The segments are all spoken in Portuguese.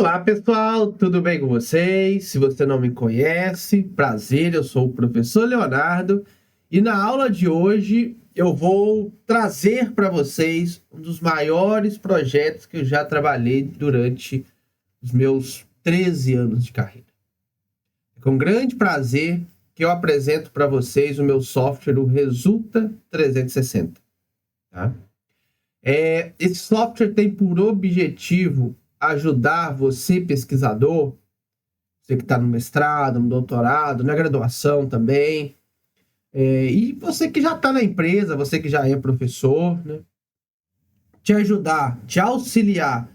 Olá pessoal, tudo bem com vocês? Se você não me conhece, prazer, eu sou o professor Leonardo e na aula de hoje eu vou trazer para vocês um dos maiores projetos que eu já trabalhei durante os meus 13 anos de carreira. É com grande prazer que eu apresento para vocês o meu software, o Resulta 360. Tá? Esse software tem por objetivo ajudar você, pesquisador, você que está no mestrado, no doutorado, na graduação também, e você que já está na empresa, você que já é professor, né? Te ajudar, te auxiliar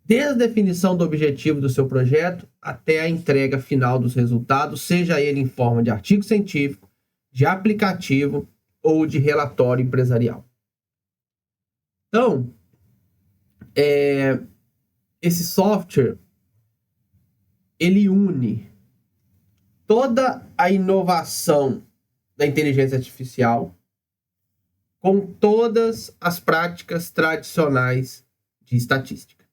desde a definição do objetivo do seu projeto até a entrega final dos resultados, seja ele em forma de artigo científico, de aplicativo ou de relatório empresarial. Então, esse software, ele une toda a inovação da inteligência artificial com todas as práticas tradicionais de estatística.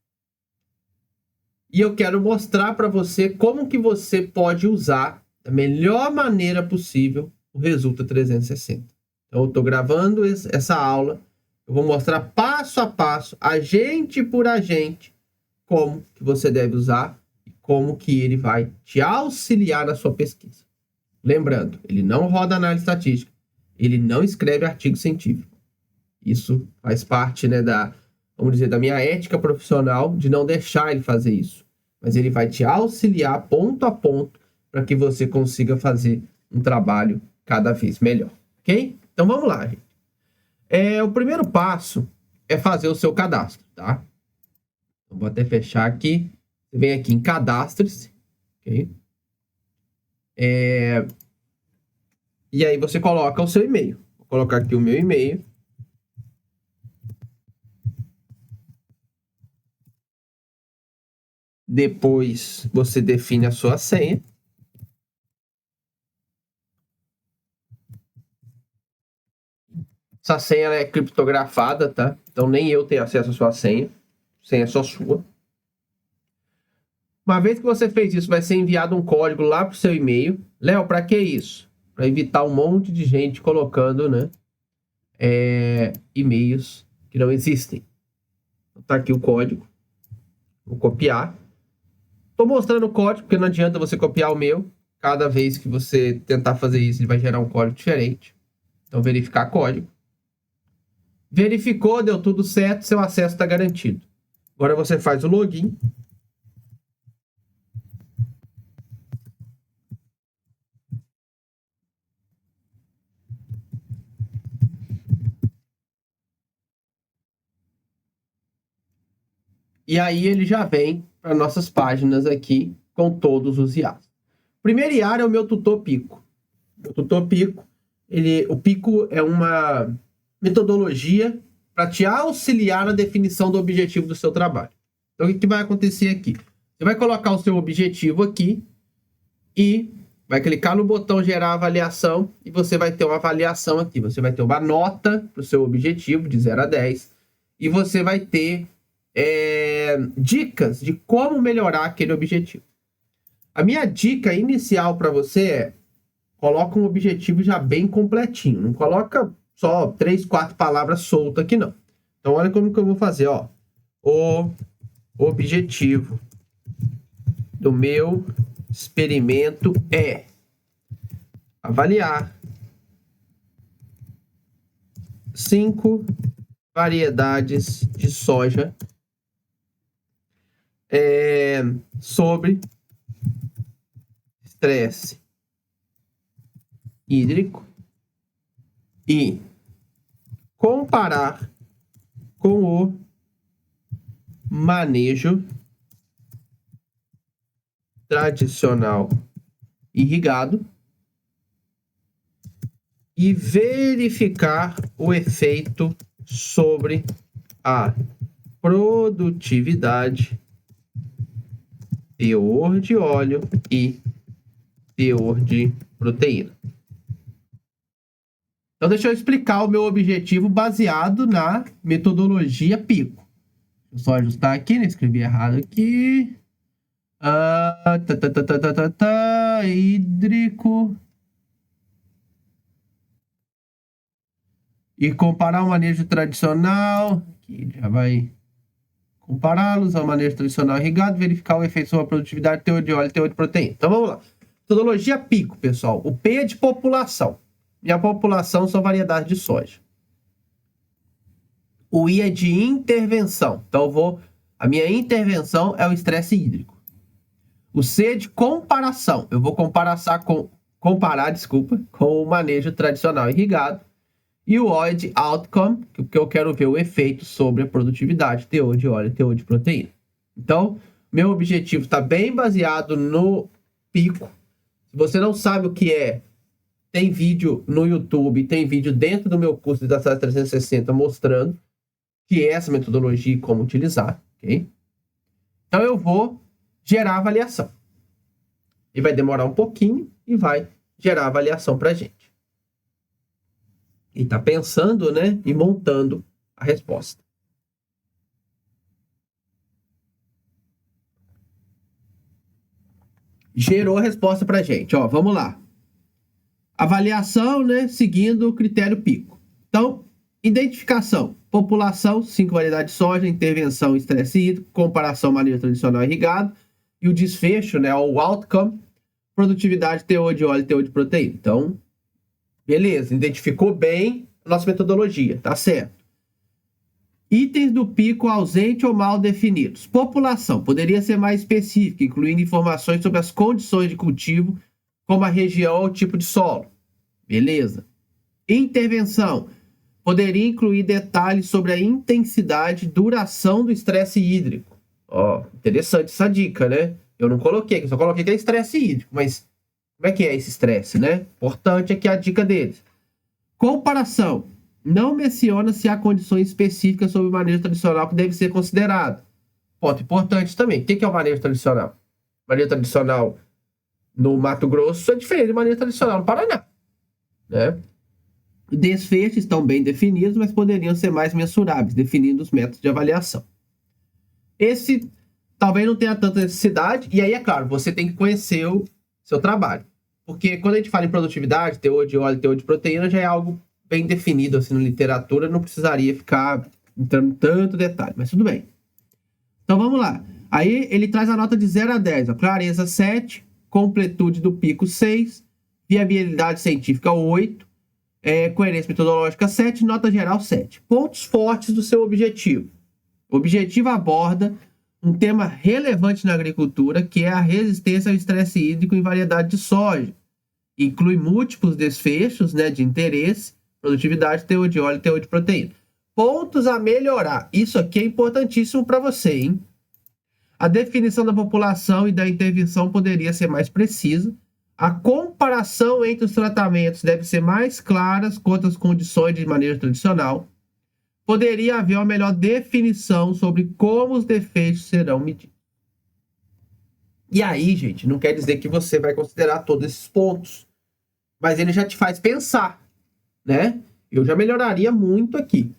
E eu quero mostrar para você como que você pode usar da melhor maneira possível o Resulta 360. Então, eu estou gravando essa aula, eu vou mostrar passo a passo, agente por agente, como que você deve usar e como que ele vai te auxiliar na sua pesquisa. Lembrando, ele não roda análise estatística, ele não escreve artigo científico. Isso faz parte, né, da minha ética profissional de não deixar ele fazer isso. Mas ele vai te auxiliar ponto a ponto para que você consiga fazer um trabalho cada vez melhor, ok? Então vamos lá, gente. O primeiro passo é fazer o seu cadastro, tá? Vou até fechar aqui. Você vem aqui em cadastre-se, ok? E aí você coloca o seu e-mail. Vou colocar aqui o meu e-mail. Depois você define a sua senha. Essa senha ela é criptografada, tá? Então nem eu tenho acesso à sua senha. A senha é só sua. Uma vez que você fez isso, vai ser enviado um código lá para o seu e-mail. Léo, para que isso? Para evitar um monte de gente colocando, né, e-mails que não existem. Tá aqui o código. Vou copiar. Estou mostrando o código, porque não adianta você copiar o meu. Cada vez que você tentar fazer isso, ele vai gerar um código diferente. Então, verificar código. Verificou, deu tudo certo, seu acesso está garantido. Agora você faz o login. E aí ele já vem para nossas páginas aqui com todos os IAs. O primeiro IA é o meu tutor Pico. O tutor Pico, o Pico é uma metodologia para te auxiliar na definição do objetivo do seu trabalho. Então, o que vai acontecer aqui? Você vai colocar o seu objetivo aqui e vai clicar no botão gerar avaliação e você vai ter uma avaliação aqui. Você vai ter uma nota para o seu objetivo de 0 a 10 e você vai ter dicas de como melhorar aquele objetivo. A minha dica inicial para você é: coloca um objetivo já bem completinho. Não coloca só 3, 4 palavras soltas aqui, não. Então, olha como que eu vou fazer, ó. O objetivo do meu experimento é avaliar 5 variedades de soja sobre estresse hídrico e comparar com o manejo tradicional irrigado e verificar o efeito sobre a produtividade, teor de óleo e teor de proteína. Então, deixa eu explicar o meu objetivo baseado na metodologia Pico. Deixa eu só ajustar aqui, né? Escrevi errado aqui. Hídrico. E comparar o manejo tradicional. Aqui já vai compará-los ao manejo tradicional irrigado, verificar o efeito sobre a produtividade, teor de óleo e teor de proteína. Então vamos lá. Metodologia PICO, pessoal. O P é de população. E a população são variedades de soja. O I é de intervenção. Então a minha intervenção é o estresse hídrico. O C é de comparação. Eu vou comparar com o manejo tradicional irrigado. E o O é de outcome, que eu quero ver o efeito sobre a produtividade, teor de óleo e teor de proteína. Então, meu objetivo está bem baseado no PICO. Se você não sabe o que é, tem vídeo no YouTube, tem vídeo dentro do meu curso de Data 360 mostrando que é essa metodologia e como utilizar, ok? Então, eu vou gerar avaliação. E vai demorar um pouquinho e vai gerar avaliação para a gente. E está pensando, né, e montando a resposta. Gerou a resposta para a gente. Ó, vamos lá. Avaliação, né, seguindo o critério PICO. Então, identificação. População, 5 variedades de soja, intervenção, estresse hídrico, comparação manejo tradicional irrigado. E o desfecho, né, o outcome, produtividade, teor de óleo e teor de proteína. Então, beleza, identificou bem a nossa metodologia, tá certo. Itens do PICO ausente ou mal definidos. População, poderia ser mais específica, incluindo informações sobre as condições de cultivo, como a região ou o tipo de solo. Beleza. Intervenção, poderia incluir detalhes sobre a intensidade e duração do estresse hídrico. Ó, interessante essa dica, né? Eu não coloquei, eu só coloquei que é estresse hídrico, mas como é que é esse estresse, né? Importante aqui a dica deles. Comparação. Não menciona se há condições específicas sobre o manejo tradicional que deve ser considerado. Ponto importante também. O que é o manejo tradicional? O manejo tradicional no Mato Grosso é diferente do manejo tradicional no Paraná, né? Desfechos estão bem definidos, mas poderiam ser mais mensuráveis, definindo os métodos de avaliação. Esse talvez não tenha tanta necessidade, e aí, é claro, você tem que conhecer o seu trabalho. Porque quando a gente fala em produtividade, teor de óleo, teor de proteína, já é algo bem definido assim na literatura, não precisaria ficar entrando em tanto detalhe, mas tudo bem. Então vamos lá. Aí ele traz a nota de 0 a 10, ó, clareza 7, completude do PICO 6, viabilidade científica 8, coerência metodológica 7, nota geral 7. Pontos fortes do seu objetivo. O objetivo aborda um tema relevante na agricultura, que é a resistência ao estresse hídrico em variedade de soja. Inclui múltiplos desfechos, né, de interesse, produtividade, teor de óleo e teor de proteína. Pontos a melhorar. Isso aqui é importantíssimo para você, hein? A definição da população e da intervenção poderia ser mais precisa. A comparação entre os tratamentos deve ser mais clara quanto às condições de manejo tradicional. Poderia haver uma melhor definição sobre como os defeitos serão medidos. E aí, gente, não quer dizer que você vai considerar todos esses pontos, mas ele já te faz pensar, né? Eu já melhoraria muito aqui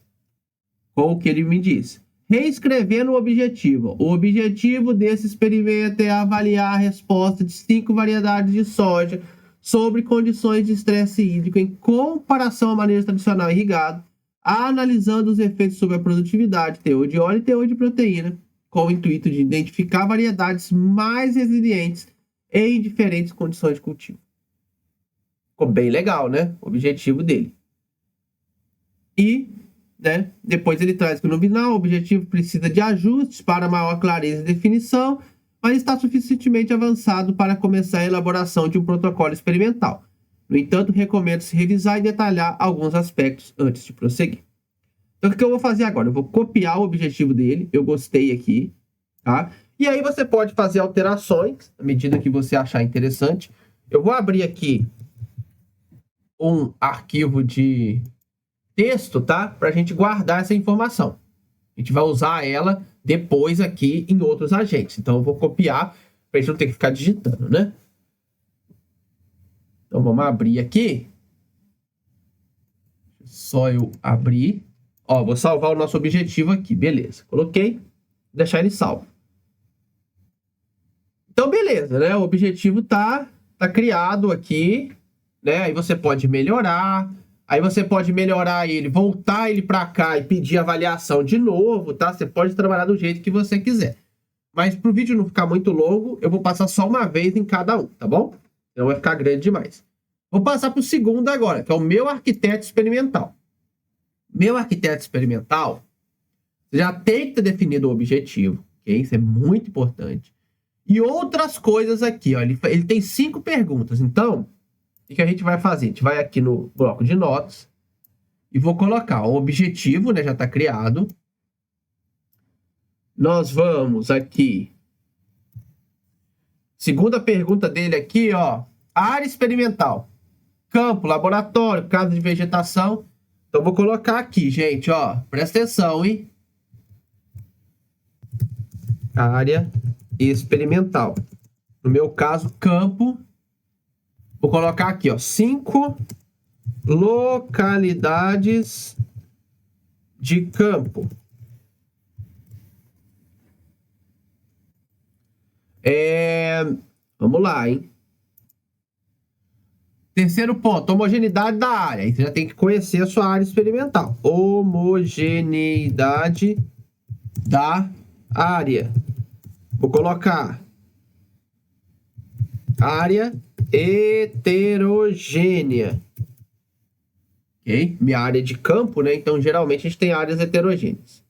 com o que ele me disse. Reescrevendo o objetivo. O objetivo desse experimento é avaliar a resposta de 5 variedades de soja sobre condições de estresse hídrico em comparação ao manejo tradicional irrigado, analisando os efeitos sobre a produtividade, teor de óleo e teor de proteína, com o intuito de identificar variedades mais resilientes em diferentes condições de cultivo. Ficou bem legal, né? O objetivo dele. E, né, depois ele traz que no final o objetivo precisa de ajustes para maior clareza e definição, mas está suficientemente avançado para começar a elaboração de um protocolo experimental. No entanto, recomendo-se revisar e detalhar alguns aspectos antes de prosseguir. Então, o que eu vou fazer agora? Eu vou copiar o objetivo dele. Eu gostei aqui, tá? E aí você pode fazer alterações à medida que você achar interessante. Eu vou abrir aqui um arquivo de texto, tá? Para a gente guardar essa informação. A gente vai usar ela depois aqui em outros agentes. Então, eu vou copiar para a gente não ter que ficar digitando, né? Então, vamos abrir aqui. Só eu abrir. Ó, vou salvar o nosso objetivo aqui. Beleza. Coloquei. Vou deixar ele salvo. Então, beleza, né? O objetivo tá criado aqui, né? Aí você pode melhorar. Aí você pode melhorar ele, voltar ele para cá e pedir avaliação de novo, tá? Você pode trabalhar do jeito que você quiser. Mas para o vídeo não ficar muito longo, eu vou passar só uma vez em cada um, tá bom? Não vai ficar grande demais. Vou passar para o segundo agora, que é o meu arquiteto experimental. Meu arquiteto experimental, você já tem que ter definido o objetivo, ok? Isso é muito importante. E outras coisas aqui, ó. Ele tem 5 perguntas. Então, o que a gente vai fazer? A gente vai aqui no bloco de notas e vou colocar o objetivo, né? Já está criado. Nós vamos aqui. Segunda pergunta dele aqui, ó. Área experimental. Campo, laboratório, casa de vegetação. Então, vou colocar aqui, gente, ó. Presta atenção, hein? Área experimental. No meu caso, campo. Vou colocar aqui, ó. 5 localidades de campo. Vamos lá, hein? Terceiro ponto, homogeneidade da área. Aí você já tem que conhecer a sua área experimental. Homogeneidade da área. Vou colocar área heterogênea. Ok? Minha área é de campo, né? Então, geralmente, a gente tem áreas heterogêneas.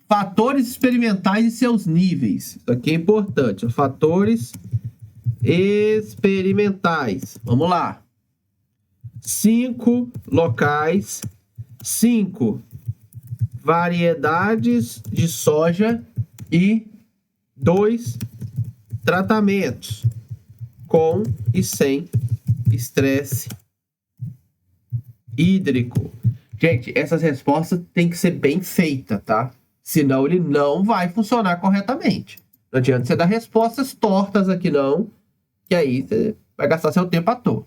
Fatores experimentais e seus níveis. Isso aqui é importante. Fatores experimentais. Vamos lá. 5 locais. 5 variedades de soja e 2 tratamentos com e sem estresse hídrico. Gente, essas respostas têm que ser bem feitas, tá? Senão ele não vai funcionar corretamente. Não adianta você dar respostas tortas aqui não, que aí você vai gastar seu tempo à toa.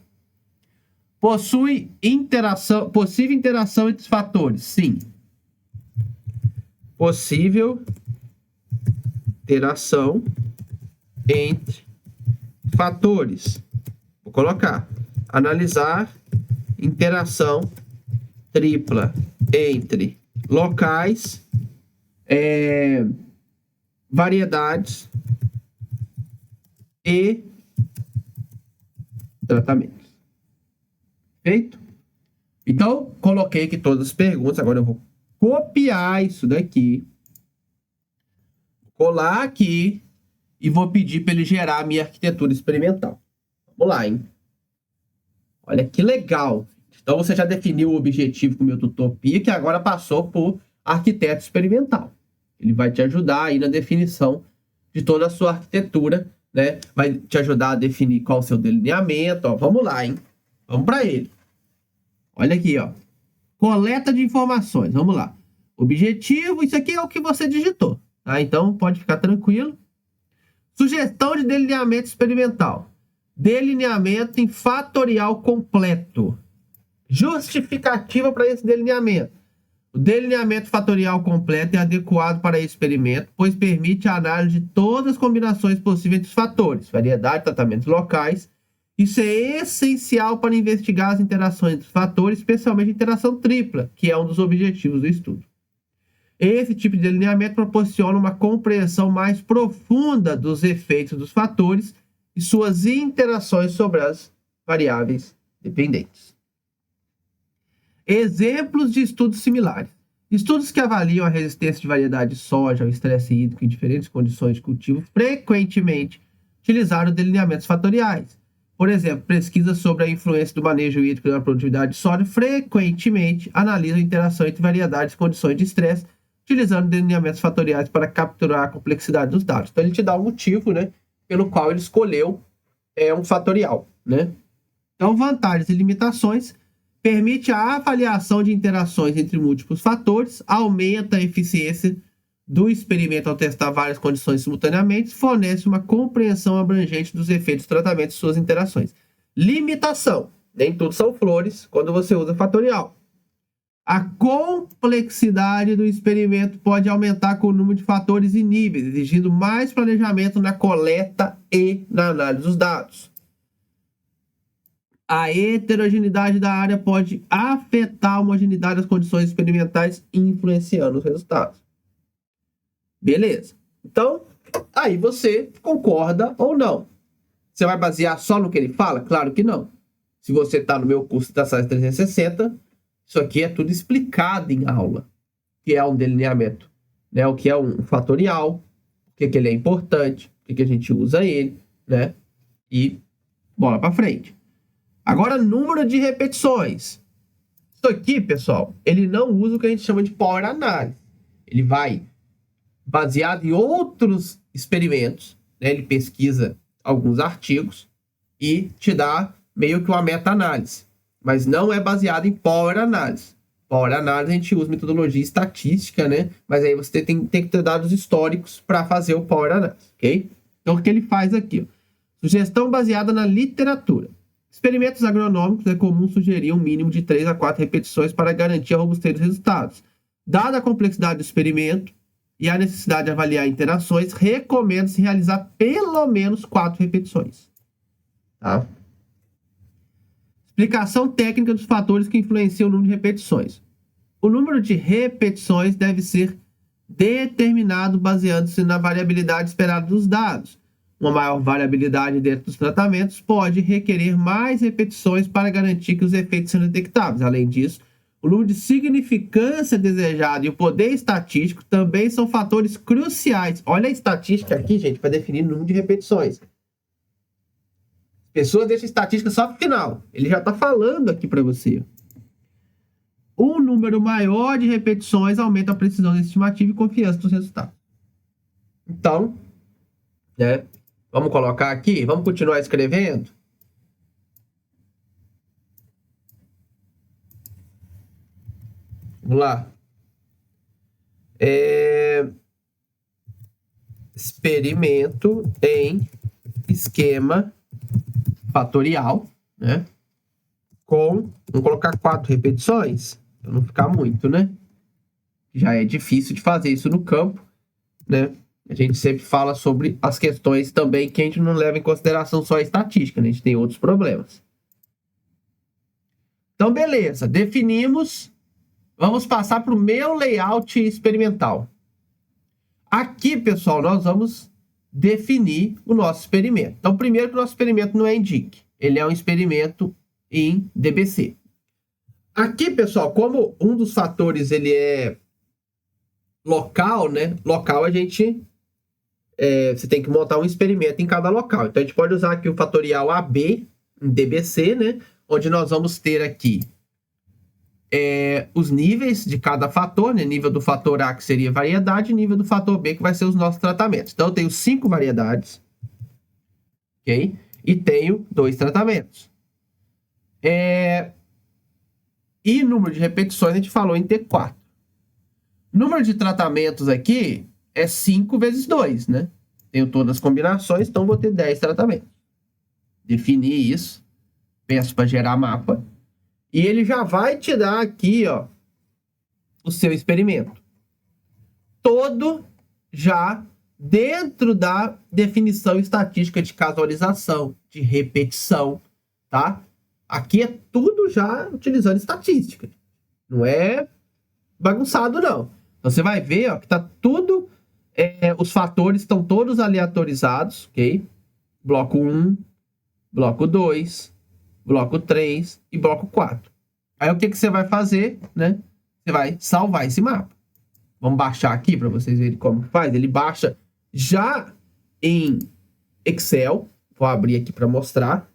Possível interação entre os fatores? Sim. Possível interação entre fatores. Vou colocar. Analisar interação tripla entre locais, variedades e tratamentos. Feito? Então, coloquei aqui todas as perguntas. Agora eu vou copiar isso daqui, colar aqui e vou pedir para ele gerar a minha arquitetura experimental. Vamos lá, hein? Olha que legal. Então, você já definiu o objetivo com o meu Tutopia, que agora passou por arquiteto experimental. Ele vai te ajudar aí na definição de toda a sua arquitetura, né? Vai te ajudar a definir qual é o seu delineamento. Ó, vamos lá, hein? Vamos para ele. Olha aqui, ó. Coleta de informações. Vamos lá. Objetivo, isso aqui é o que você digitou, tá? Então, pode ficar tranquilo. Sugestão de delineamento experimental. Delineamento em fatorial completo. Justificativa para esse delineamento. O delineamento fatorial completo é adequado para esse experimento, pois permite a análise de todas as combinações possíveis entre os fatores, variedade, tratamentos locais. Isso é essencial para investigar as interações entre os fatores, especialmente a interação tripla, que é um dos objetivos do estudo. Esse tipo de delineamento proporciona uma compreensão mais profunda dos efeitos dos fatores e suas interações sobre as variáveis dependentes. Exemplos de estudos similares. Estudos que avaliam a resistência de variedade de soja ao estresse hídrico em diferentes condições de cultivo frequentemente utilizaram delineamentos fatoriais. Por exemplo, pesquisas sobre a influência do manejo hídrico na produtividade de soja frequentemente analisam a interação entre variedades e condições de estresse, utilizando delineamentos fatoriais para capturar a complexidade dos dados. Então, ele te dá um motivo, né, pelo qual ele escolheu um fatorial, né? Então, vantagens e limitações. Permite a avaliação de interações entre múltiplos fatores, aumenta a eficiência do experimento ao testar várias condições simultaneamente, fornece uma compreensão abrangente dos efeitos do tratamento e suas interações. Limitação. Nem tudo são flores quando você usa fatorial. A complexidade do experimento pode aumentar com o número de fatores e níveis, exigindo mais planejamento na coleta e na análise dos dados. A heterogeneidade da área pode afetar a homogeneidade das condições experimentais, influenciando os resultados. Beleza. Então, aí você concorda ou não. Você vai basear só no que ele fala? Claro que não. Se você está no meu curso da SAS 360, isso aqui é tudo explicado em aula. O que é um delineamento, né? O que é um fatorial, o que ele é importante, o que a gente usa ele, né? E bola para frente. Agora, número de repetições. Isso aqui, pessoal, ele não usa o que a gente chama de Power Analysis. Ele vai baseado em outros experimentos, né? Ele pesquisa alguns artigos e te dá meio que uma meta-análise. Mas não é baseado em Power Analysis. Power Analysis a gente usa metodologia estatística, né? Mas aí você tem que ter dados históricos para fazer o Power Analysis, ok? Então, o que ele faz aqui? Ó? Sugestão baseada na literatura. Experimentos agronômicos é comum sugerir um mínimo de 3 a 4 repetições para garantir a robustez dos resultados. Dada a complexidade do experimento e a necessidade de avaliar interações, recomenda-se realizar pelo menos 4 repetições. Tá? Explicação técnica dos fatores que influenciam o número de repetições. O número de repetições deve ser determinado baseando-se na variabilidade esperada dos dados. Uma maior variabilidade dentro dos tratamentos pode requerer mais repetições para garantir que os efeitos sejam detectáveis. Além disso, o número de significância desejada e o poder estatístico também são fatores cruciais. Olha a estatística aqui, gente, para definir o número de repetições. Pessoas deixam estatística só para o final. Ele já está falando aqui para você. Um número maior de repetições aumenta a precisão da estimativa e confiança dos resultados. Então, né? Vamos colocar aqui, vamos continuar escrevendo. Vamos lá. Experimento em esquema fatorial, né? Vamos colocar 4 repetições, para não ficar muito, né? Já é difícil de fazer isso no campo, né? A gente sempre fala sobre as questões também que a gente não leva em consideração só a estatística, né? A gente tem outros problemas. Então, beleza. Definimos. Vamos passar para o meu layout experimental. Aqui, pessoal, nós vamos definir o nosso experimento. Então, primeiro que o nosso experimento não é em DIC. Ele é um experimento em DBC. Aqui, pessoal, como um dos fatores ele é local, né? Local a gente... você tem que montar um experimento em cada local. Então, a gente pode usar aqui o fatorial AB, em DBC, né? Onde nós vamos ter aqui os níveis de cada fator, né? Nível do fator A, que seria variedade, e nível do fator B, que vai ser os nossos tratamentos. Então, eu tenho 5 variedades, ok? E tenho 2 tratamentos. E número de repetições, a gente falou em T4. Número de tratamentos aqui é 5 vezes 2, né? Tenho todas as combinações, então vou ter 10 tratamentos. Definir isso. Peço para gerar mapa. E ele já vai te dar aqui, ó, o seu experimento. Todo já dentro da definição estatística de casualização, de repetição, tá? Aqui é tudo já utilizando estatística. Não é bagunçado, não. Então, você vai ver, ó, que tá tudo... os fatores estão todos aleatorizados, ok? Bloco 1, bloco 2, bloco 3 e bloco 4. Aí o que você vai fazer, né? Você vai salvar esse mapa. Vamos baixar aqui para vocês verem como faz. Ele baixa já em Excel. Vou abrir aqui para mostrar.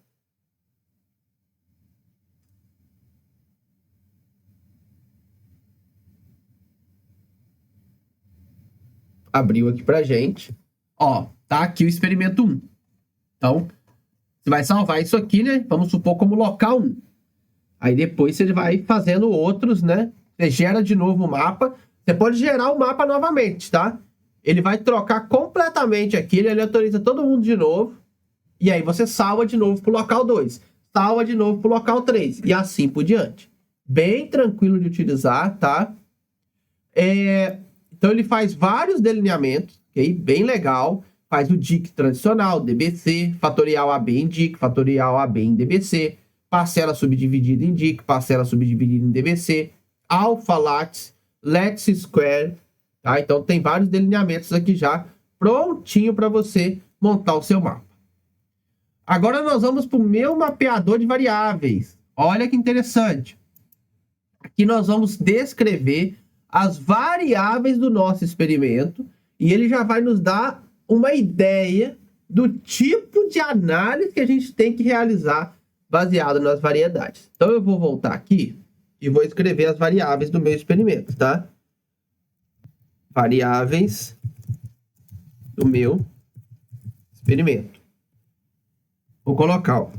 Abriu aqui pra gente. Ó, tá aqui o experimento 1. Então, você vai salvar isso aqui, né? Vamos supor como local 1. Aí depois você vai fazendo outros, né? Você gera de novo o mapa. Você pode gerar o mapa novamente, tá? Ele vai trocar completamente aqui. Ele aleatoriza todo mundo de novo. E aí você salva de novo pro local 2. Salva de novo pro local 3. E assim por diante. bem tranquilo de utilizar, tá? Então ele faz vários delineamentos, ok? Bem legal. Faz o DIC tradicional, DBC, fatorial AB em DIC, fatorial AB em DBC, parcela subdividida em DIC, parcela subdividida em DBC, alfa lattice, lattice square, tá? Então tem vários delineamentos aqui já prontinho para você montar o seu mapa. Agora nós vamos para o meu mapeador de variáveis. Olha que interessante. Aqui nós vamos descrever as variáveis do nosso experimento e ele já vai nos dar uma ideia do tipo de análise que a gente tem que realizar baseado nas variedades. Então eu vou voltar aqui e vou escrever as variáveis do meu experimento, tá? Variáveis do meu experimento. Vou colocar, ó,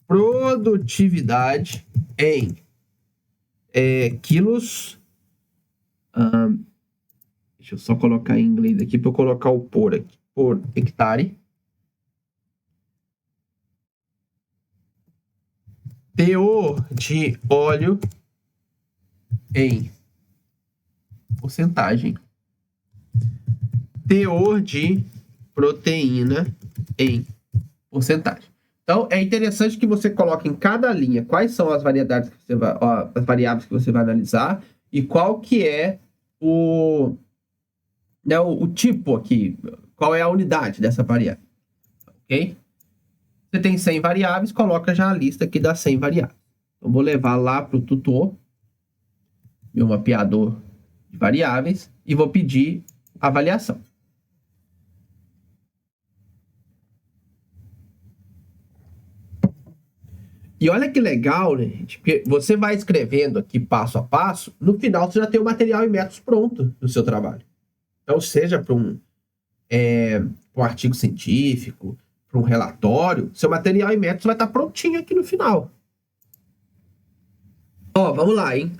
produtividade em quilos. Deixa eu só colocar em inglês aqui para eu colocar o por aqui, por hectare. Teor de óleo em porcentagem. Teor de proteína em porcentagem. Então, é interessante que você coloque em cada linha quais são as variedades que você vai, as variáveis que você vai analisar e qual que é o tipo aqui, qual é a unidade dessa variável, ok? Você tem 100 variáveis, coloca já a lista aqui das 100 variáveis. Então, vou levar lá para o tutor, meu mapeador de variáveis, e vou pedir avaliação. E olha que legal, né, gente? Porque você vai escrevendo aqui passo a passo, no final você já tem o material e métodos pronto do seu trabalho. Então, seja para um artigo científico, para um relatório, seu material e métodos vai estar prontinho aqui no final. Ó, vamos lá, hein?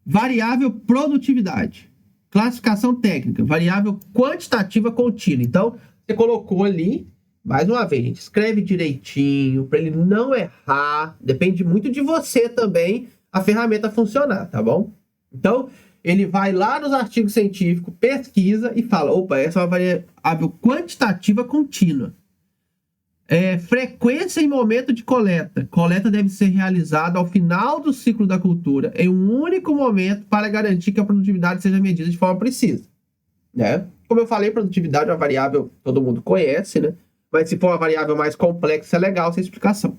Variável produtividade. Classificação técnica. Variável quantitativa contínua. Então, você colocou ali, mais uma vez, gente, escreve direitinho, para ele não errar. Depende muito de você também, a ferramenta funcionar, tá bom? Então, ele vai lá nos artigos científicos, pesquisa e fala, opa, essa é uma variável quantitativa contínua. Frequência e momento de coleta. Coleta deve ser realizada ao final do ciclo da cultura, em um único momento, para garantir que a produtividade seja medida de forma precisa. Né? Como eu falei, produtividade é uma variável que todo mundo conhece, né? Mas se for uma variável mais complexa, é legal essa explicação.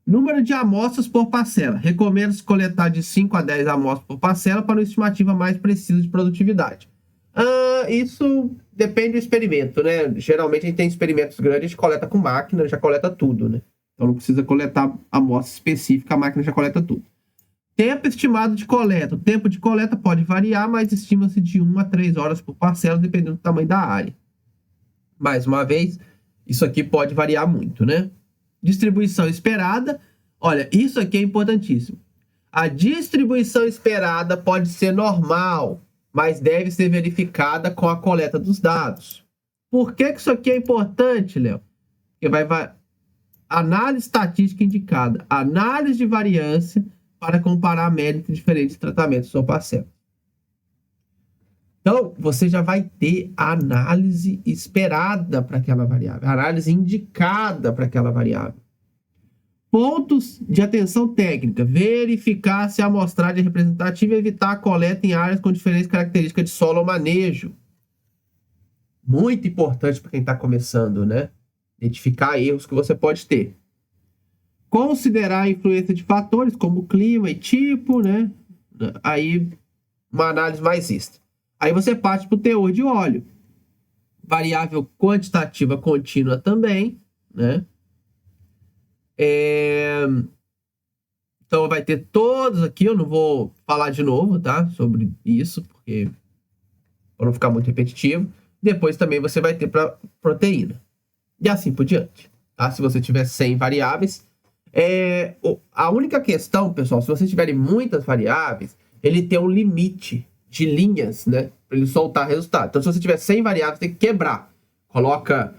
Número de amostras por parcela. Recomenda-se coletar de 5 a 10 amostras por parcela para uma estimativa mais precisa de produtividade. Isso depende do experimento, né? Geralmente a gente tem experimentos grandes, a gente coleta com máquina, já coleta tudo, né? Então não precisa coletar amostra específica, a máquina já coleta tudo. Tempo estimado de coleta. O tempo de coleta pode variar, mas estima-se de 1 a 3 horas por parcela, dependendo do tamanho da área. Mais uma vez, isso aqui pode variar muito, né? Distribuição esperada. Olha, isso aqui é importantíssimo. A distribuição esperada pode ser normal, mas deve ser verificada com a coleta dos dados. Por que isso aqui é importante, Léo? Porque vai análise estatística indicada, análise de variância para comparar a média entre diferentes tratamentos da sua parcela. Então, você já vai ter a análise esperada para aquela variável, a análise indicada para aquela variável. Pontos de atenção técnica. Verificar se a amostragem é representativa e evitar a coleta em áreas com diferentes características de solo ou manejo. Muito importante para quem está começando, né? Identificar erros que você pode ter. Considerar a influência de fatores como clima e tipo, né? Aí, uma análise mais extra. Aí você parte para o teor de óleo. Variável quantitativa contínua também, né? Então vai ter todos aqui, eu não vou falar de novo, tá? Sobre isso, porque para não ficar muito repetitivo. Depois também você vai ter para proteína. E assim por diante, tá? Se você tiver 100 variáveis. A única questão, pessoal, se vocês tiverem muitas variáveis, ele tem um limite de linhas, né? Para ele soltar resultado. Então, se você tiver 100 variáveis, tem que quebrar. Coloca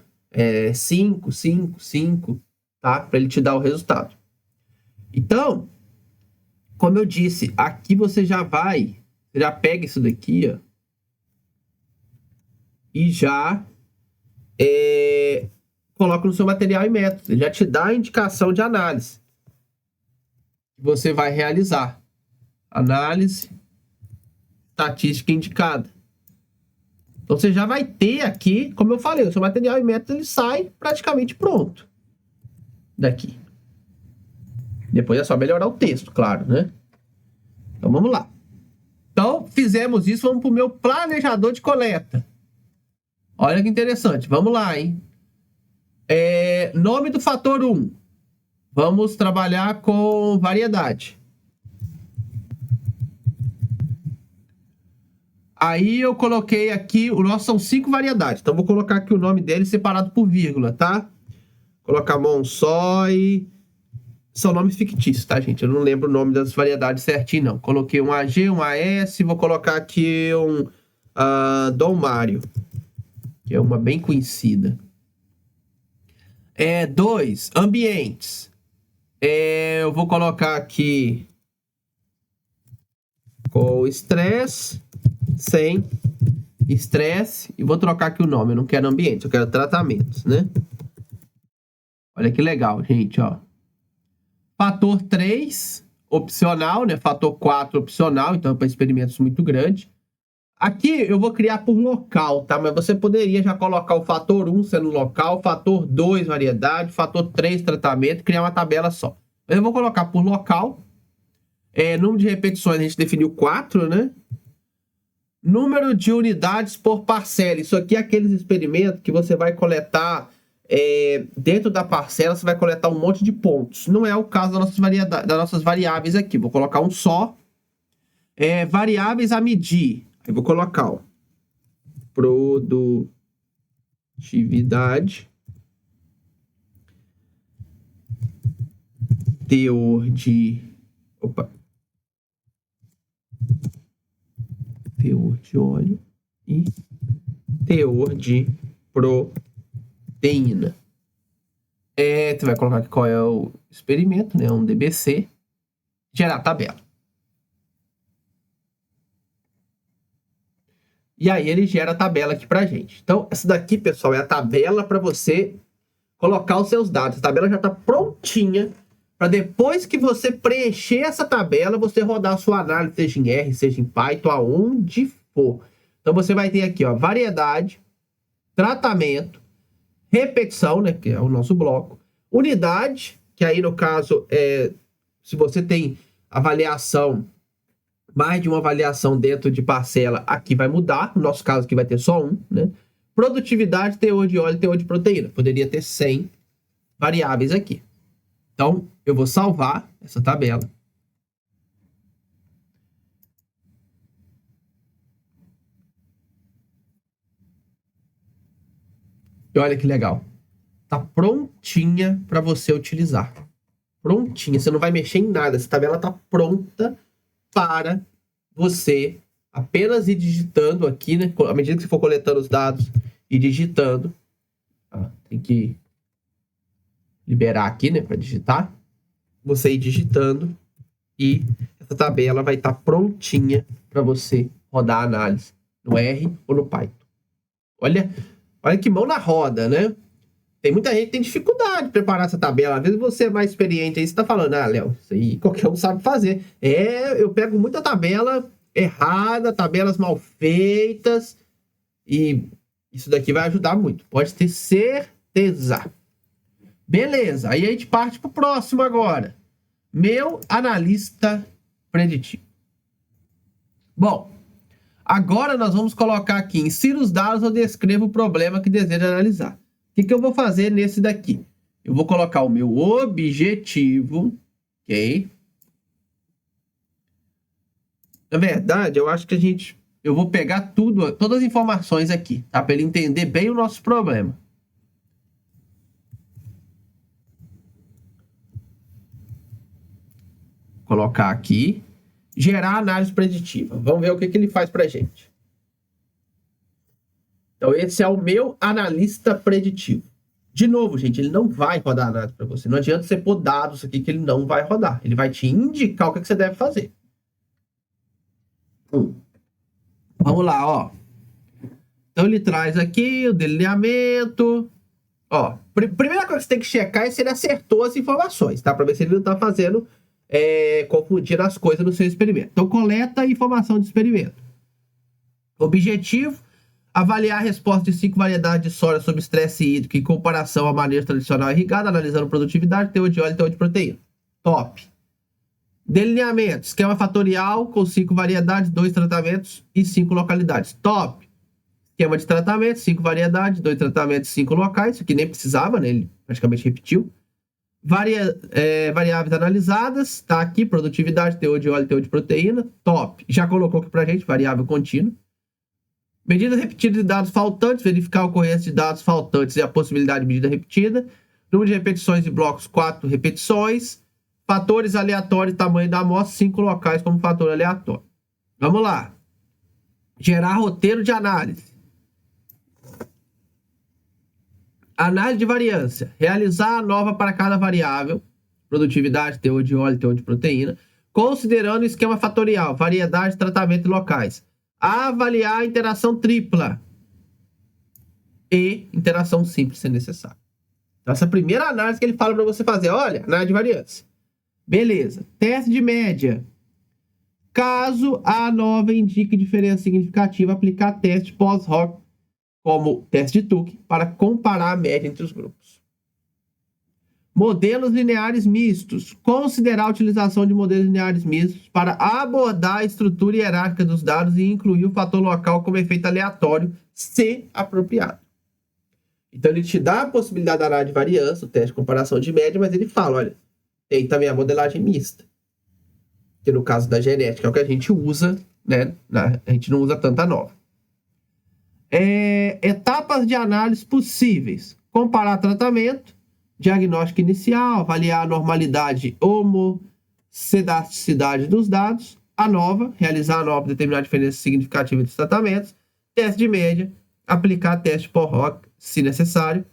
5, 5, 5, tá? Para ele te dar o resultado. Então, Como eu disse, aqui você já pega isso daqui, ó, e já coloca no seu material e método. Ele já te dá a indicação de análise que você vai realizar. Análise estatística indicada. Então você já vai ter aqui, como eu falei, o seu material e método ele sai praticamente pronto daqui. Depois é só melhorar o texto, claro, né? Então vamos lá. Então fizemos isso, vamos para o meu planejador de coleta. Olha que interessante, vamos lá, hein? Nome do fator 1. Vamos trabalhar com variedade. Aí eu coloquei aqui, o nosso são 5 variedades. Então vou colocar aqui o nome dele separado por vírgula, tá? Colocar Monsoy. São nomes fictícios, tá, gente? Eu não lembro o nome das variedades certinho, não. Coloquei um AG, um AS, vou colocar aqui um Dom Mário, que é uma bem conhecida. 2, ambientes. Eu vou colocar aqui com estresse, sem estresse, e vou trocar aqui o nome. Eu não quero ambiente, eu quero tratamentos, né? Olha que legal, gente, ó. Fator 3, opcional, né? Fator 4, opcional, então é para experimentos muito grandes. Aqui eu vou criar por local, tá? Mas você poderia já colocar o fator 1 sendo local, fator 2, variedade, fator 3, tratamento, criar uma tabela só. Eu vou colocar por local. Número de repetições a gente definiu 4, né? Número de unidades por parcela. Isso aqui é aqueles experimentos que você vai coletar dentro da parcela, você vai coletar um monte de pontos. Não é o caso das nossas variáveis aqui. Vou colocar um só. Variáveis a medir. Aí vou colocar, ó, produtividade, teor de óleo e teor de proteína. Você vai colocar aqui qual é o experimento, né? Um DBC. Gerar tabela. E aí ele gera a tabela aqui pra gente. Então, essa daqui, pessoal, é a tabela para você colocar os seus dados. A tabela já está prontinha para depois que você preencher essa tabela, você rodar a sua análise, seja em R, seja em Python, aonde for. Então, você vai ter aqui, ó, variedade, tratamento, repetição, né, que é o nosso bloco, unidade, que aí, no caso, se você tem avaliação, mais de uma avaliação dentro de parcela, aqui vai mudar. No nosso caso, aqui vai ter só um, né? Produtividade, teor de óleo, teor de proteína. Poderia ter 100 variáveis aqui. Então, eu vou salvar essa tabela. E olha que legal. Tá prontinha para você utilizar. Prontinha. Você não vai mexer em nada. Essa tabela tá pronta para você apenas ir digitando aqui, né? À medida que você for coletando os dados e digitando. Tem que liberar aqui, né? Para digitar. Você ir digitando e essa tabela vai estar prontinha para você rodar a análise no R ou no Python. Olha que mão na roda, né? Tem muita gente que tem dificuldade de preparar essa tabela. Às vezes você é mais experiente aí, você tá falando, Léo, isso aí qualquer um sabe fazer. Eu pego muita tabela errada, tabelas mal feitas, e isso daqui vai ajudar muito. Pode ter certeza. Beleza, aí a gente parte pro próximo agora. Meu analista preditivo. Bom, agora nós vamos colocar aqui, insira os dados ou descreva o problema que deseja analisar. O que eu vou fazer nesse daqui? Eu vou colocar o meu objetivo, ok? Na verdade, eu acho que eu vou pegar todas as informações aqui, tá? Para ele entender bem o nosso problema. Colocar aqui, gerar análise preditiva. Vamos ver o que ele faz pra gente. Então, esse é o meu analista preditivo. De novo, gente, ele não vai rodar nada para você. Não adianta você pôr dados aqui que ele não vai rodar. Ele vai te indicar o que você deve fazer. Vamos lá, ó. Então ele traz aqui o delineamento. Ó, primeira coisa que você tem que checar é se ele acertou as informações, tá? Para ver se ele não tá fazendo, confundindo as coisas no seu experimento. Então coleta a informação de experimento. Objetivo: avaliar a resposta de 5 variedades de soja sob estresse hídrico em comparação à manejo tradicional irrigada, analisando produtividade, teor de óleo e teor de proteína. Top. Delineamento: esquema fatorial com 5 variedades, 2 tratamentos e 5 localidades. Top. Esquema de tratamento: 5 variedades, 2 tratamentos, 5 locais. Isso aqui nem precisava, né? Ele praticamente repetiu. Variáveis analisadas. Tá aqui: produtividade, teor de óleo e teor de proteína. Top. Já colocou aqui pra gente: variável contínua. Medidas repetidas de dados faltantes, verificar a ocorrência de dados faltantes e a possibilidade de medida repetida. Número de repetições de blocos, 4 repetições. Fatores aleatórios, tamanho da amostra, 5 locais como fator aleatório. Vamos lá. Gerar roteiro de análise. Análise de variância. Realizar a nova para cada variável. Produtividade, teor de óleo, teor de proteína. Considerando o esquema fatorial, variedade, tratamento e locais. Avaliar a interação tripla e interação simples, se necessário. Então, essa primeira análise que ele fala para você fazer, olha, análise de variância. Beleza. Teste de média. Caso a nova indique diferença significativa, aplicar teste pós-hoc, como teste de Tuck, para comparar a média entre os grupos. Modelos lineares mistos. Considerar a utilização de modelos lineares mistos para abordar a estrutura hierárquica dos dados e incluir o fator local como efeito aleatório, se apropriado. Então, ele te dá a possibilidade da análise de variância, o teste de comparação de média, mas ele fala, olha, tem também a modelagem mista. Que no caso da genética é o que a gente usa, né? A gente não usa tanta nova. Etapas de análise possíveis. Comparar tratamento. Diagnóstico inicial, avaliar a normalidade, homocedasticidade dos dados. A nova, realizar a nova, determinar a diferença significativa dos tratamentos. Teste de média, aplicar teste por-hoc, se necessário.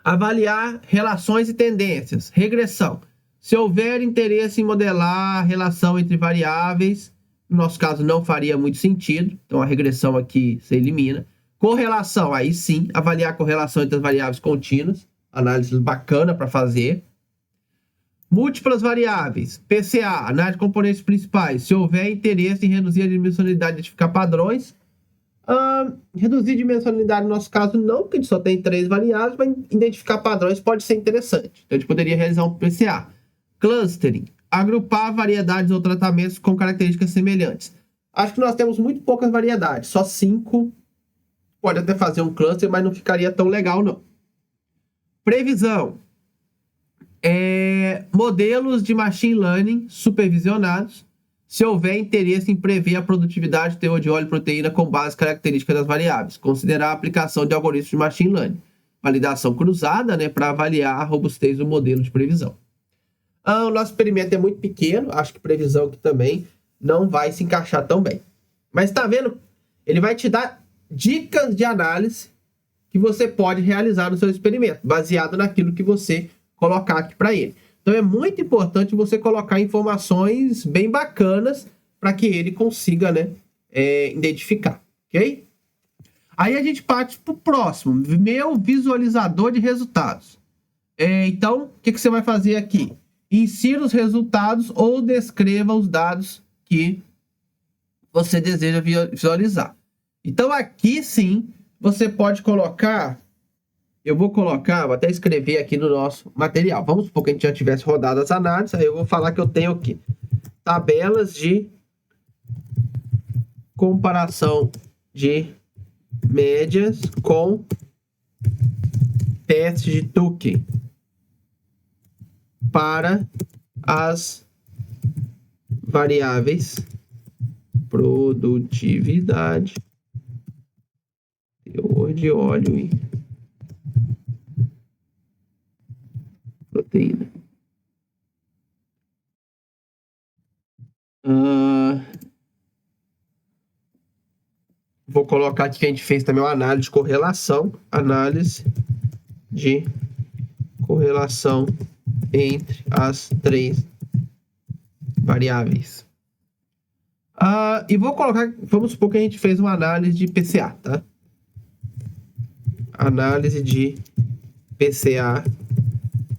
Avaliar relações e tendências. Regressão. Se houver interesse em modelar a relação entre variáveis, no nosso caso não faria muito sentido, então a regressão aqui se elimina. Correlação, aí sim, avaliar a correlação entre as variáveis contínuas. Análise bacana para fazer. Múltiplas variáveis. PCA, análise de componentes principais. Se houver interesse em reduzir a dimensionalidade e identificar padrões. Reduzir dimensionalidade no nosso caso não, porque a gente só tem 3 variáveis, mas identificar padrões pode ser interessante. Então a gente poderia realizar um PCA. Clustering. Agrupar variedades ou tratamentos com características semelhantes. Acho que nós temos muito poucas variedades. Só 5. Pode até fazer um cluster, mas não ficaria tão legal, não. Previsão. Modelos de machine learning supervisionados. Se houver interesse em prever a produtividade, teor de óleo e proteína com base em características das variáveis. Considerar a aplicação de algoritmos de machine learning. Validação cruzada, né, para avaliar a robustez do modelo de previsão. O nosso experimento é muito pequeno. Acho que previsão aqui também não vai se encaixar tão bem. Mas tá vendo? Ele vai te dar dicas de análise que você pode realizar no seu experimento, baseado naquilo que você colocar aqui para ele. Então é muito importante você colocar informações bem bacanas para que ele consiga, né, identificar, ok? Aí a gente parte para o próximo, meu visualizador de resultados. Então, o que você vai fazer aqui? Insira os resultados ou descreva os dados que você deseja visualizar. Então aqui sim, você pode colocar, vou até escrever aqui no nosso material. Vamos supor que a gente já tivesse rodado as análises, aí eu vou falar que eu tenho aqui tabelas de comparação de médias com teste de Tuck para as variáveis produtividade, teor de óleo e proteína. Vou colocar aqui que a gente fez também uma análise de correlação. Análise de correlação entre as 3 variáveis. E vou colocar, vamos supor que a gente fez uma análise de PCA, tá? Análise de PCA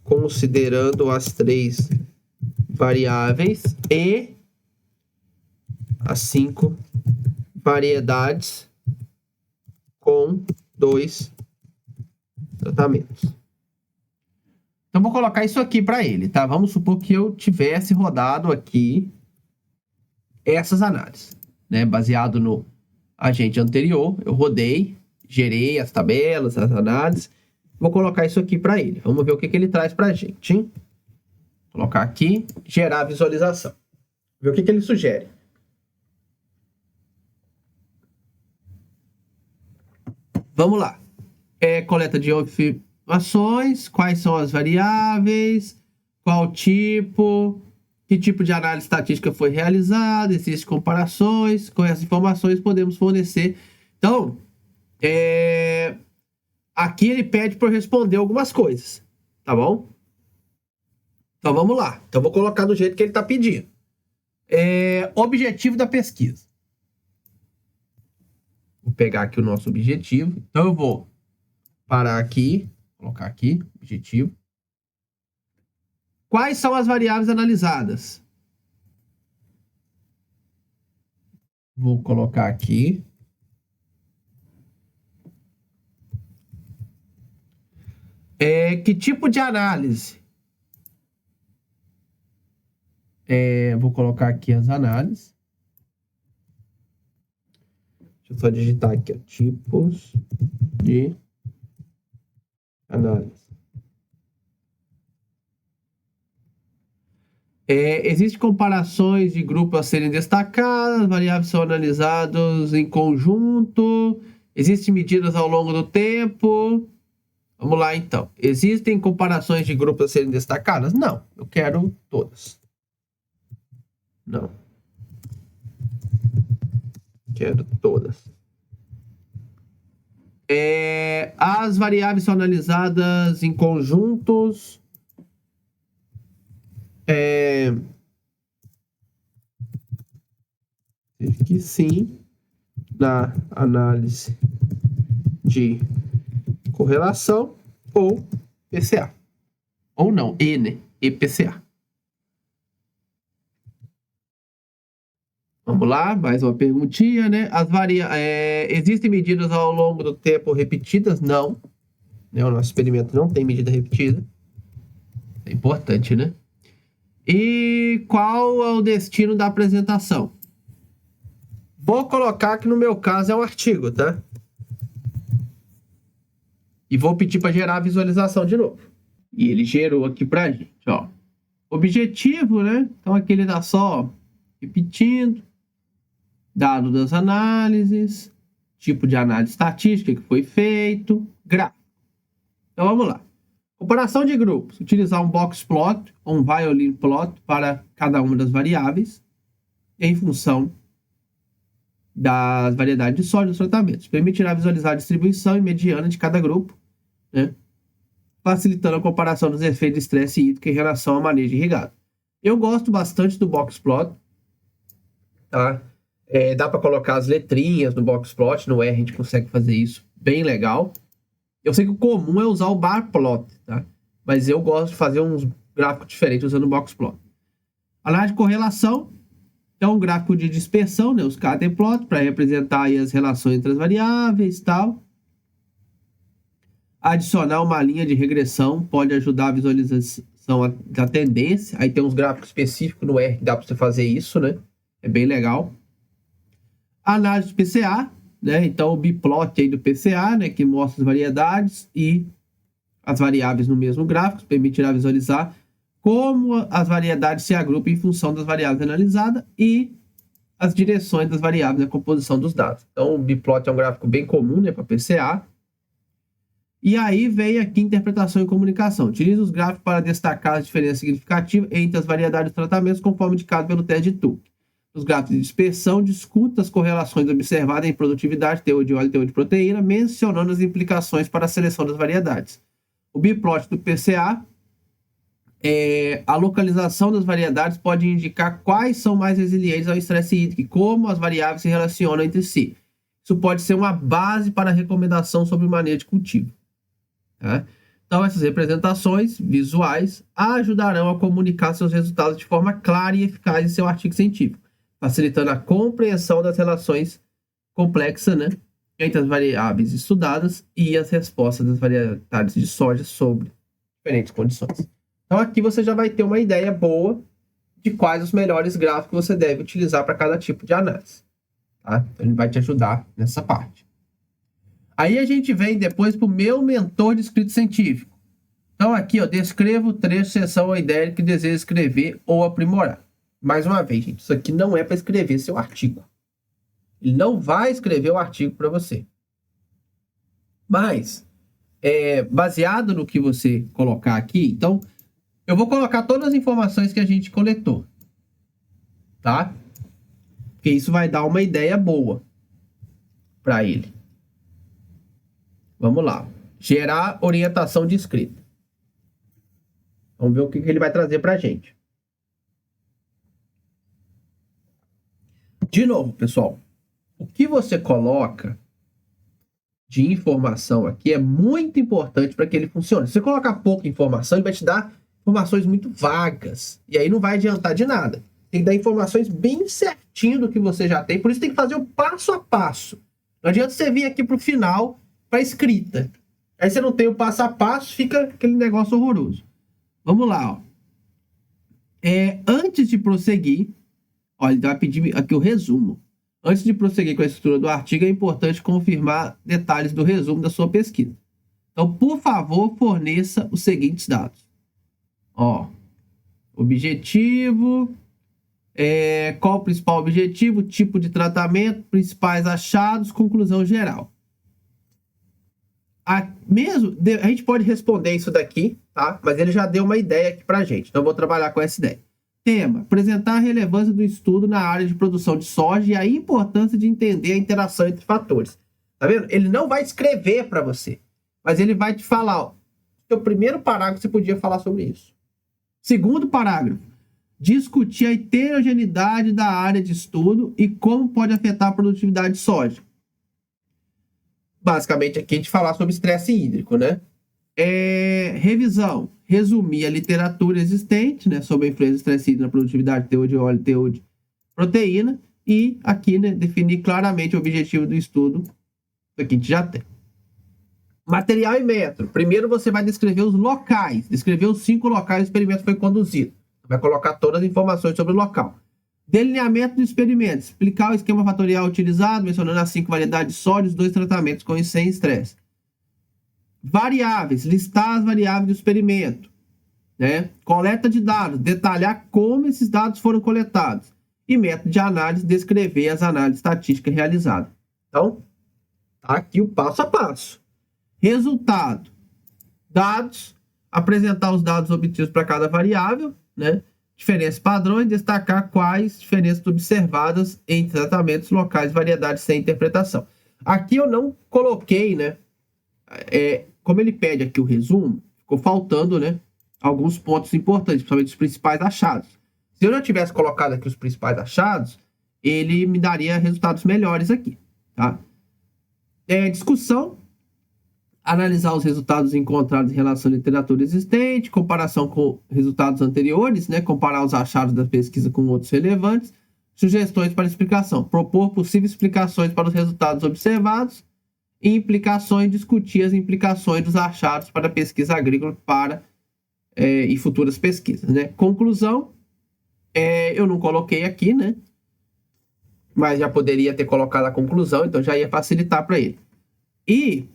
considerando as 3 variáveis e as 5 variedades com 2 tratamentos. Então, vou colocar isso aqui para ele, tá? Vamos supor que eu tivesse rodado aqui essas análises, né? Baseado no agente anterior, eu rodei, gerei as tabelas, as análises. Vou colocar isso aqui para ele. Vamos ver o que ele traz para a gente, hein? Vou colocar aqui, gerar visualização. Ver o que ele sugere. Vamos lá. Coleta de informações, quais são as variáveis, qual tipo, que tipo de análise estatística foi realizada, existem comparações, com essas informações podemos fornecer. Então, aqui ele pede para eu responder algumas coisas, tá bom? Então vamos lá. Então vou colocar do jeito que ele está pedindo. Objetivo da pesquisa. Vou pegar aqui o nosso objetivo. Então eu vou parar aqui, colocar aqui, objetivo. Quais são as variáveis analisadas? Vou colocar aqui. Que tipo de análise? Vou colocar aqui as análises. Deixa eu só digitar aqui, ó, tipos de análise. Existem comparações de grupos a serem destacadas, variáveis são analisadas em conjunto, existem medidas ao longo do tempo. Vamos lá, então. Existem comparações de grupos a serem destacadas? Não, eu quero todas. Não. Quero todas. As variáveis são analisadas em conjuntos. Que sim, na análise de correlação ou PCA. Ou não, né? EPCA. Vamos lá, mais uma perguntinha, né? Existem medidas ao longo do tempo repetidas? Não. O nosso experimento não tem medida repetida. É importante, né? E qual é o destino da apresentação? Vou colocar que no meu caso é um artigo, tá? E vou pedir para gerar a visualização de novo. E ele gerou aqui pra gente, ó. Objetivo, né? Então aqui ele tá só repetindo. Dado das análises, tipo de análise estatística que foi feito, gráfico. Então vamos lá. Comparação de grupos. Utilizar um box plot ou um violin plot para cada uma das variáveis em função das variedades de sólidos dos tratamentos. Permitirá visualizar a distribuição e mediana de cada grupo, né? Facilitando a comparação dos efeitos de estresse hídrico em relação ao manejo irrigado. Eu gosto bastante do box plot, tá? Dá para colocar as letrinhas no box plot, no R a gente consegue fazer isso bem legal. Eu sei que o comum é usar o bar plot, tá? Mas eu gosto de fazer uns gráficos diferentes usando o box plot. Análise de correlação, então um gráfico de dispersão, né? Os scatter plot para representar aí as relações entre as variáveis e tal. Adicionar uma linha de regressão pode ajudar a visualização da tendência. Aí tem uns gráficos específicos no R que dá para você fazer isso, né? É bem legal. Análise de PCA, né? Então o biplot aí do PCA, né? Que mostra as variedades e as variáveis no mesmo gráfico, permitirá visualizar como as variedades se agrupam em função das variáveis analisadas e as direções das variáveis na composição dos dados. Então o biplot é um gráfico bem comum, né? Para PCA. E aí vem aqui interpretação e comunicação. Utiliza os gráficos para destacar as diferenças significativas entre as variedades de tratamentos conforme indicado pelo teste de Tukey. Os gráficos de dispersão discuta as correlações observadas em produtividade, teor de óleo e teor de proteína, mencionando as implicações para a seleção das variedades. O biplot do PCA, a localização das variedades pode indicar quais são mais resilientes ao estresse hídrico e como as variáveis se relacionam entre si. Isso pode ser uma base para a recomendação sobre o manejo de cultivo. Tá? Então, essas representações visuais ajudarão a comunicar seus resultados de forma clara e eficaz em seu artigo científico, facilitando a compreensão das relações complexas, né, entre as variáveis estudadas e as respostas das variedades de soja sobre diferentes condições. Então, aqui você já vai ter uma ideia boa de quais os melhores gráficos você deve utilizar para cada tipo de análise. Tá? Então, ele vai te ajudar nessa parte. Aí a gente vem depois para o meu mentor de escrito científico. Então aqui, ó, descreva o trecho, seção ou ideia que deseja escrever ou aprimorar. Mais uma vez, gente, isso aqui não é para escrever seu artigo. Ele não vai escrever o artigo para você. Mas, baseado no que você colocar aqui, então, eu vou colocar todas as informações que a gente coletou. Tá? Porque isso vai dar uma ideia boa para ele. Vamos lá. Gerar orientação de escrita. Vamos ver o que ele vai trazer para a gente. De novo, pessoal. O que você coloca de informação aqui é muito importante para que ele funcione. Se você colocar pouca informação, ele vai te dar informações muito vagas. E aí não vai adiantar de nada. Tem que dar informações bem certinho do que você já tem. Por isso tem que fazer o passo a passo. Não adianta você vir aqui para o final para escrita. Aí você não tem o passo a passo, fica aquele negócio horroroso. Vamos lá, ó. Antes de prosseguir, ó, ele vai pedir aqui o resumo. Antes de prosseguir com a estrutura do artigo, é importante confirmar detalhes do resumo da sua pesquisa. Então, por favor, forneça os seguintes dados. Ó, objetivo, qual o principal objetivo, tipo de tratamento, principais achados, conclusão geral. A gente pode responder isso daqui, tá? Mas ele já deu uma ideia aqui pra gente. Então, eu vou trabalhar com essa ideia. Tema: apresentar a relevância do estudo na área de produção de soja e a importância de entender a interação entre fatores. Tá vendo? Ele não vai escrever para você, mas ele vai te falar, ó, no primeiro parágrafo você podia falar sobre isso. Segundo parágrafo: discutir a heterogeneidade da área de estudo e como pode afetar a produtividade de soja. Basicamente aqui a gente falar sobre estresse hídrico, né? Revisão: resumir a literatura existente, né, sobre a influência do estresse hídrico na produtividade, teor de óleo, teor de proteína, e aqui, né, definir claramente o objetivo do estudo, que a gente já tem. Material e método: primeiro você vai descrever os locais, descrever os 5 locais que o experimento foi conduzido. Vai colocar todas as informações sobre o local. Delineamento do experimento: explicar o esquema fatorial utilizado, mencionando as 5 variedades de soja, os 2 tratamentos com e sem estresse. Variáveis: listar as variáveis do experimento, né? Coleta de dados: detalhar como esses dados foram coletados. E método de análise: descrever as análises estatísticas realizadas. Então, tá aqui o passo a passo. Resultado: dados, apresentar os dados obtidos para cada variável, né? Diferenças padrões, destacar quais diferenças observadas entre tratamentos locais, variedades sem interpretação. Aqui eu não coloquei, né? Como ele pede aqui o resumo, ficou faltando, né, alguns pontos importantes, principalmente os principais achados. Se eu não tivesse colocado aqui os principais achados, ele me daria resultados melhores aqui, tá? Discussão: analisar os resultados encontrados em relação à literatura existente, comparação com resultados anteriores, né, comparar os achados da pesquisa com outros relevantes, sugestões para explicação, propor possíveis explicações para os resultados observados, e implicações, discutir as implicações dos achados para a pesquisa agrícola e futuras pesquisas, né? Conclusão: eu não coloquei aqui, né? Mas já poderia ter colocado a conclusão, então já ia facilitar para ele. E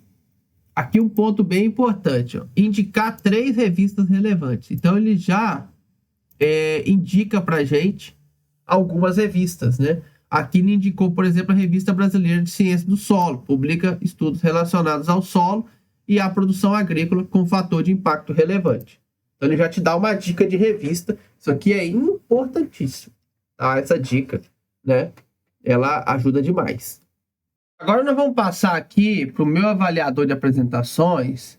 aqui um ponto bem importante, ó, indicar 3 revistas relevantes. Então ele já indica para a gente algumas revistas, né? Aqui ele indicou, por exemplo, a Revista Brasileira de Ciência do Solo, publica estudos relacionados ao solo e à produção agrícola com fator de impacto relevante. Então ele já te dá uma dica de revista. Isso aqui é importantíssimo, tá? Essa dica, né? Ela ajuda demais. Agora nós vamos passar aqui para o meu avaliador de apresentações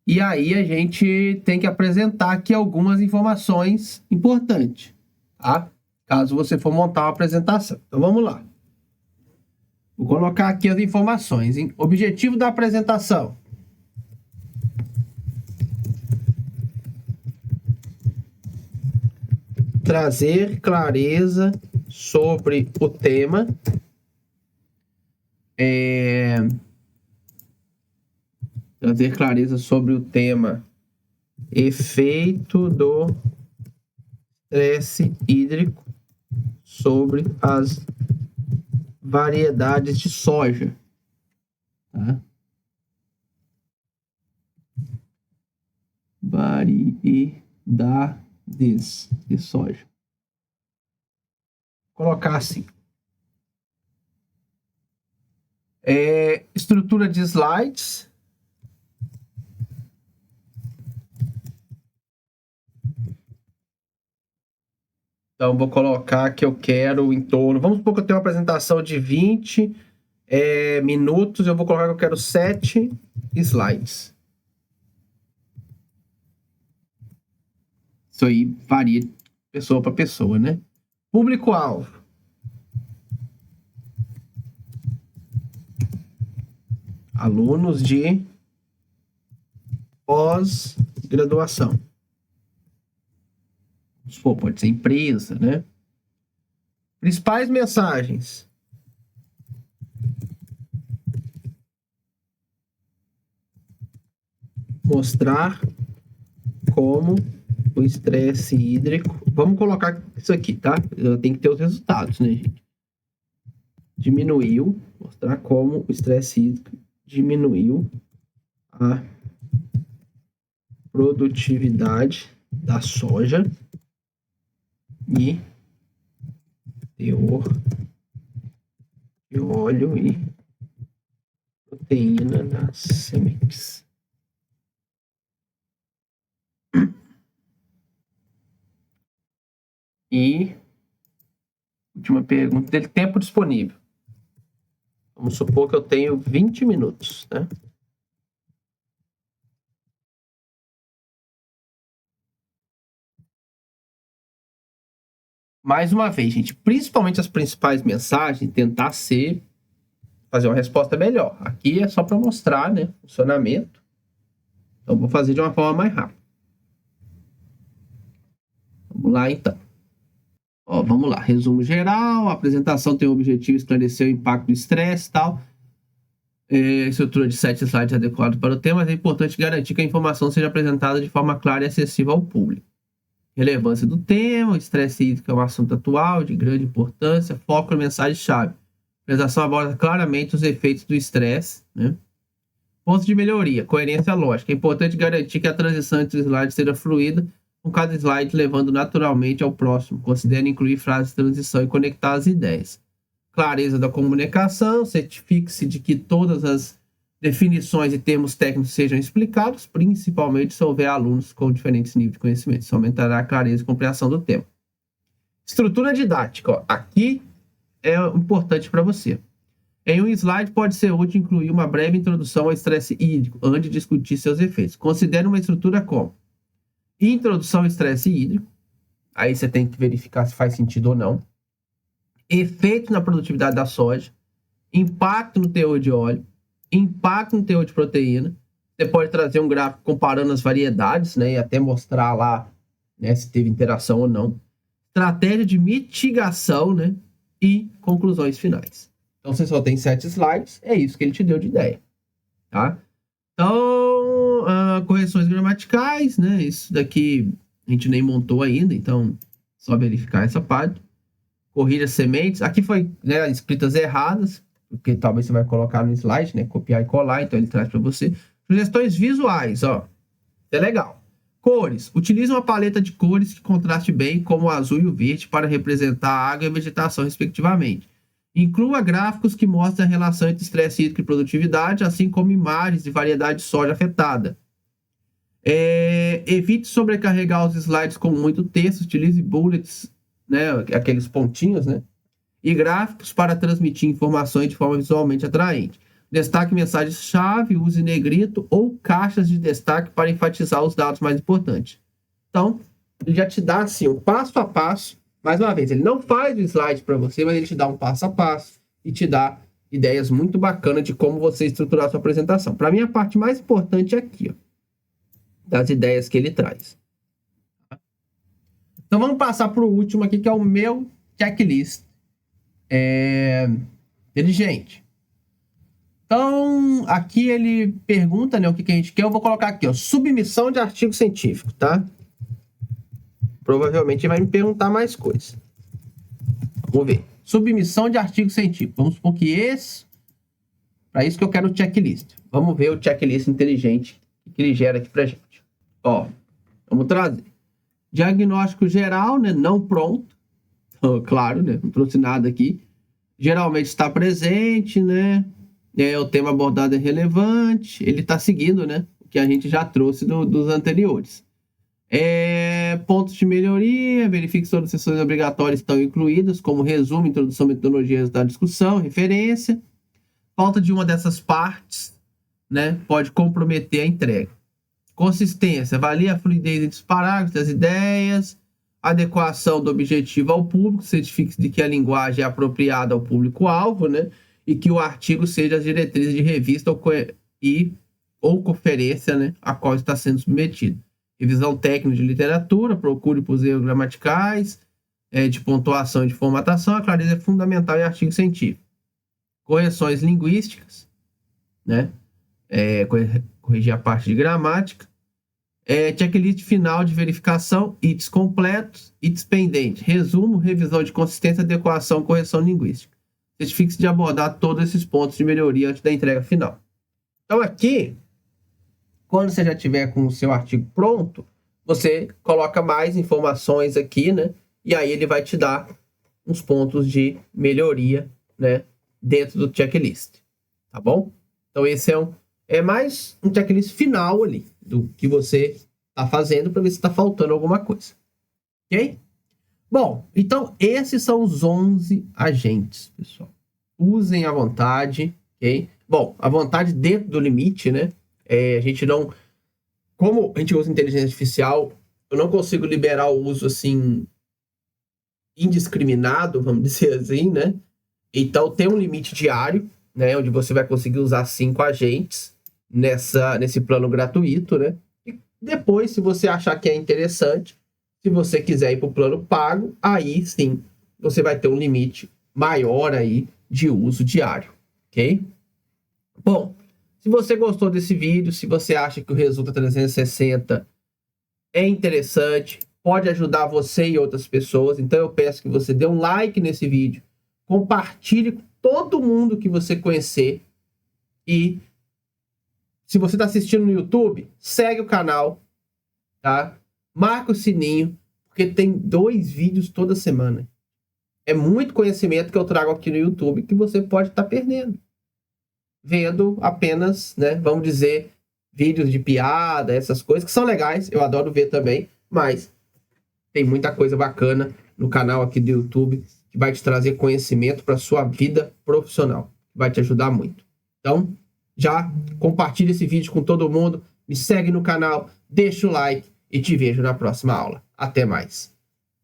E aí a gente tem que apresentar aqui algumas informações importantes, tá? Caso você for montar uma apresentação. Então vamos lá. Vou colocar aqui as informações, hein? Objetivo da apresentação: trazer clareza sobre o tema. Trazer clareza sobre o tema efeito do estresse hídrico sobre as variedades de soja. Tá? Variedades de soja. Vou colocar assim. Estrutura de slides. Então, vou colocar que eu quero em torno... Vamos supor que eu tenho uma apresentação de 20 minutos. Eu vou colocar que eu quero 7 slides. Isso aí varia de pessoa para pessoa, né? Público-alvo: alunos de pós-graduação. Pode ser empresa, né? Principais mensagens: mostrar como o estresse hídrico... Vamos colocar isso aqui, tá? Tem que ter os resultados, né, gente? Diminuiu. Mostrar como o estresse hídrico diminuiu a produtividade da soja e teor de óleo e proteína nas sementes. E última pergunta dele: tempo disponível. Vamos supor que eu tenho 20 minutos, né? Mais uma vez, gente, principalmente as principais mensagens, tentar fazer uma resposta melhor. Aqui é só para mostrar, né, o funcionamento. Então, vou fazer de uma forma mais rápida. Vamos lá, então. Vamos lá. Resumo geral. A apresentação tem o objetivo de esclarecer o impacto do estresse e tal. Estrutura de 7 slides adequado para o tema, mas é importante garantir que a informação seja apresentada de forma clara e acessível ao público. Relevância do tema: o estresse hídrico é um assunto atual, de grande importância. Foco na mensagem-chave: a apresentação aborda claramente os efeitos do estresse, né? Pontos de melhoria: coerência lógica. É importante garantir que a transição entre os slides seja fluida, com cada slide levando naturalmente ao próximo. Considere incluir frases de transição e conectar as ideias. Clareza da comunicação: certifique-se de que todas as definições e termos técnicos sejam explicados, principalmente se houver alunos com diferentes níveis de conhecimento. Isso aumentará a clareza e compreensão do tema. Estrutura didática: aqui é importante para você. Em um slide pode ser útil incluir uma breve introdução ao estresse hídrico antes de discutir seus efeitos. Considere uma estrutura como introdução ao estresse hídrico. Aí você tem que verificar se faz sentido ou não. Efeito na produtividade da soja. Impacto no teor de óleo. Impacto no teor de proteína. Você pode trazer um gráfico comparando as variedades, né, e até mostrar lá, né, se teve interação ou não. Estratégia de mitigação, né, e conclusões finais. Então, você só tem 7 slides, é isso que ele te deu de ideia, tá? Então, correções gramaticais, né, isso daqui a gente nem montou ainda, então só verificar essa parte. Corrija sementes, aqui foi, né, escritas erradas, porque talvez você vai colocar no slide, né, copiar e colar, então ele traz para você. Sugestões visuais, ó, é legal. Cores: utilize uma paleta de cores que contraste bem, como o azul e o verde, para representar a água e a vegetação, respectivamente. Inclua gráficos que mostrem a relação entre estresse hídrico e produtividade, assim como imagens de variedade de soja afetada. Evite sobrecarregar os slides com muito texto, utilize bullets, né, aqueles pontinhos, né, e gráficos para transmitir informações de forma visualmente atraente. Destaque mensagens-chave, use negrito ou caixas de destaque para enfatizar os dados mais importantes. Então, ele já te dá assim um passo a passo. Mais uma vez, ele não faz o slide para você, mas ele te dá um passo a passo e te dá ideias muito bacanas de como você estruturar a sua apresentação. Para mim, a parte mais importante é aqui, ó, das ideias que ele traz. Então, vamos passar para o último aqui, que é o meu checklist inteligente. Então, aqui ele pergunta, né, o que a gente quer. Eu vou colocar aqui, ó, submissão de artigo científico, tá? Provavelmente ele vai me perguntar mais coisas. Vamos ver. Submissão de artigo científico. Vamos supor que para isso que eu quero o checklist. Vamos ver o checklist inteligente que ele gera aqui pra gente. Ó, vamos trazer. Diagnóstico geral, né, não pronto. Claro, né, não trouxe nada aqui. Geralmente está presente, né? O tema abordado é relevante. Ele está seguindo, né, o que a gente já trouxe dos anteriores. Pontos de melhoria, verifique se todas as sessões obrigatórias estão incluídas, como resumo, introdução, metodologias da discussão, referência. Falta de uma dessas partes, né, pode comprometer a entrega. Consistência, avalia a fluidez entre os parágrafos, das ideias, adequação do objetivo ao público, certifique-se de que a linguagem é apropriada ao público-alvo, né, e que o artigo seja as diretrizes de revista ou conferência, né, a qual está sendo submetido. Revisão técnica de literatura, procure por erros gramaticais, de pontuação e de formatação. A clareza é fundamental em artigo científico. Correções linguísticas, né? Corrigir a parte de gramática. Checklist final de verificação, itens completos, itens pendentes. Resumo, revisão de consistência, adequação, correção linguística. Certifique-se de abordar todos esses pontos de melhoria antes da entrega final. Então aqui, quando você já tiver com o seu artigo pronto, você coloca mais informações aqui, né? E aí ele vai te dar uns pontos de melhoria, né, dentro do checklist, tá bom? Então esse é mais um checklist final ali do que você está fazendo para ver se está faltando alguma coisa, ok? Bom, então esses são os 11 agentes, pessoal. Usem à vontade, ok? Bom, à vontade dentro do limite, né? A gente não... Como a gente usa inteligência artificial, eu não consigo liberar o uso, assim, indiscriminado, vamos dizer assim, né? Então, tem um limite diário, né? Onde você vai conseguir usar 5 agentes nesse plano gratuito, né? E depois, se você achar que é interessante, se você quiser ir para o plano pago, aí sim, você vai ter um limite maior aí de uso diário, ok? Bom, se você gostou desse vídeo, se você acha que o Resulta 360 é interessante, pode ajudar você e outras pessoas, então eu peço que você dê um like nesse vídeo, compartilhe com todo mundo que você conhecer e se você está assistindo no YouTube, segue o canal, tá? Marca o sininho, porque tem 2 vídeos toda semana. É muito conhecimento que eu trago aqui no YouTube que você pode estar perdendo vendo apenas, né, vamos dizer, vídeos de piada, essas coisas que são legais, eu adoro ver também, mas tem muita coisa bacana no canal aqui do YouTube que vai te trazer conhecimento para sua vida profissional, vai te ajudar muito. Então, já compartilha esse vídeo com todo mundo, me segue no canal, deixa o like e te vejo na próxima aula. Até mais.